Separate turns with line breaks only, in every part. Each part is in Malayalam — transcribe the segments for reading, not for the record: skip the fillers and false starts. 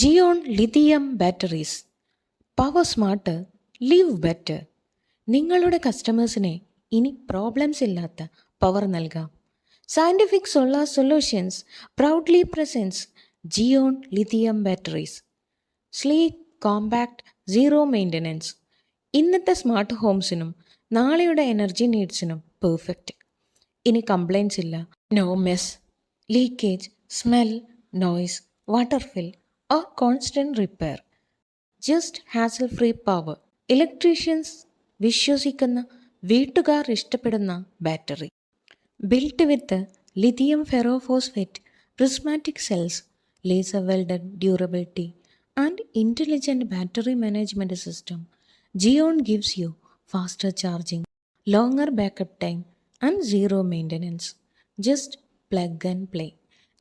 ജിയോൺ lithium batteries. Power smart, live better. നിങ്ങളുടെ കസ്റ്റമേഴ്സിനെ ഇനി പ്രോബ്ലംസ് ഇല്ലാത്ത പവർ നൽകാം. Scientific solar solutions proudly presents ജിയോൺ lithium batteries. Sleek, compact, zero maintenance. ഇന്നത്തെ സ്മാർട്ട് ഹോംസിനും നാളെയുടെ എനർജി നീഡ്സിനും പെർഫെക്റ്റ്. ഇനി കംപ്ലൈൻസ് ഇല്ല, no mess, leakage, smell, noise, water fill or constant repair. Just hassle free power. Electricians വിശ്വസിക്കുന്ന, വീട്ടുകാർ ഇഷ്ടപ്പെടുന്ന battery. Built with lithium ferrophosphate, prismatic cells, laser welded durability and intelligent battery management system. ജിയോൺ gives you faster charging, longer backup time and zero maintenance. Just plug and play.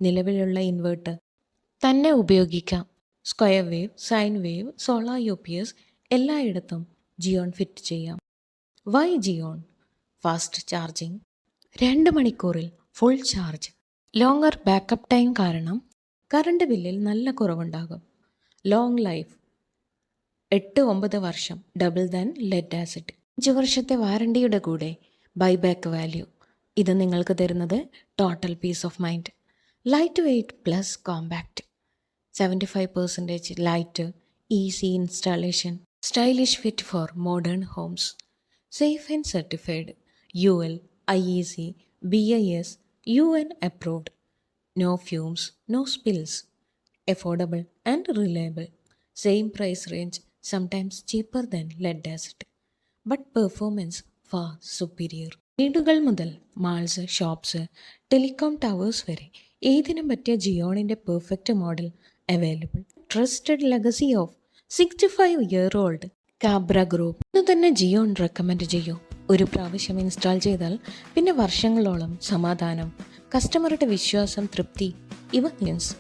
നിലവിലുള്ള ഇൻവേർട്ടർ തന്നെ ഉപയോഗിക്കാം. Square wave, sine wave, solar UPS എല്ലായിടത്തും ജിയോൺ ഫിറ്റ് ചെയ്യാം. വൈ ജിയോൺ? ഫാസ്റ്റ് ചാർജിങ്, 2 മണിക്കൂറിൽ full charge. Longer backup time കാരണം കറണ്ട് ബില്ലിൽ നല്ല കുറവുണ്ടാകും. ലോങ് ലൈഫ്, 8-9 വർഷം, ഡബിൾ ദാൻ ലെഡ് ആസിഡ്. 5 വർഷത്തെ വാറണ്ടിയുടെ കൂടെ ബൈബാക്ക് വാല്യൂ. ഇത് നിങ്ങൾക്ക് തരുന്നത് total peace of mind. Light weight plus compact. 75% lighter, easy installation, stylish fit for modern homes. Safe and certified, UL, IEC, BIS, UN approved. No fumes, no spills. Affordable and reliable. Same price range, sometimes cheaper than lead acid. But performance far superior. വീടുകൾ മുതൽ മാൾസ്, ഷോപ്സ്, ടെലികോം ടവേഴ്സ് വരെ ഏതിനും പറ്റിയ ജിയോണിൻ്റെ perfect model available. Trusted legacy of 65-year-old Kabra group. ഇന്ന് തന്നെ ജിയോൺ റെക്കമെൻഡ് ചെയ്യൂ. ഒരു പ്രാവശ്യം ഇൻസ്റ്റാൾ ചെയ്താൽ പിന്നെ വർഷങ്ങളോളം സമാധാനം, കസ്റ്റമറുടെ വിശ്വാസം, തൃപ്തി. ഇവ മീൻസ്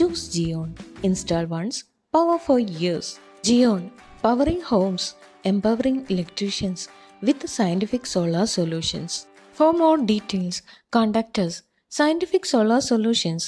ചൂസ് ജിയോൺ. Install once, power for years. ജിയോൺ, powering homes, empowering electricians with scientific solar solutions. For more details, contact us. Scientific Solar Solutions,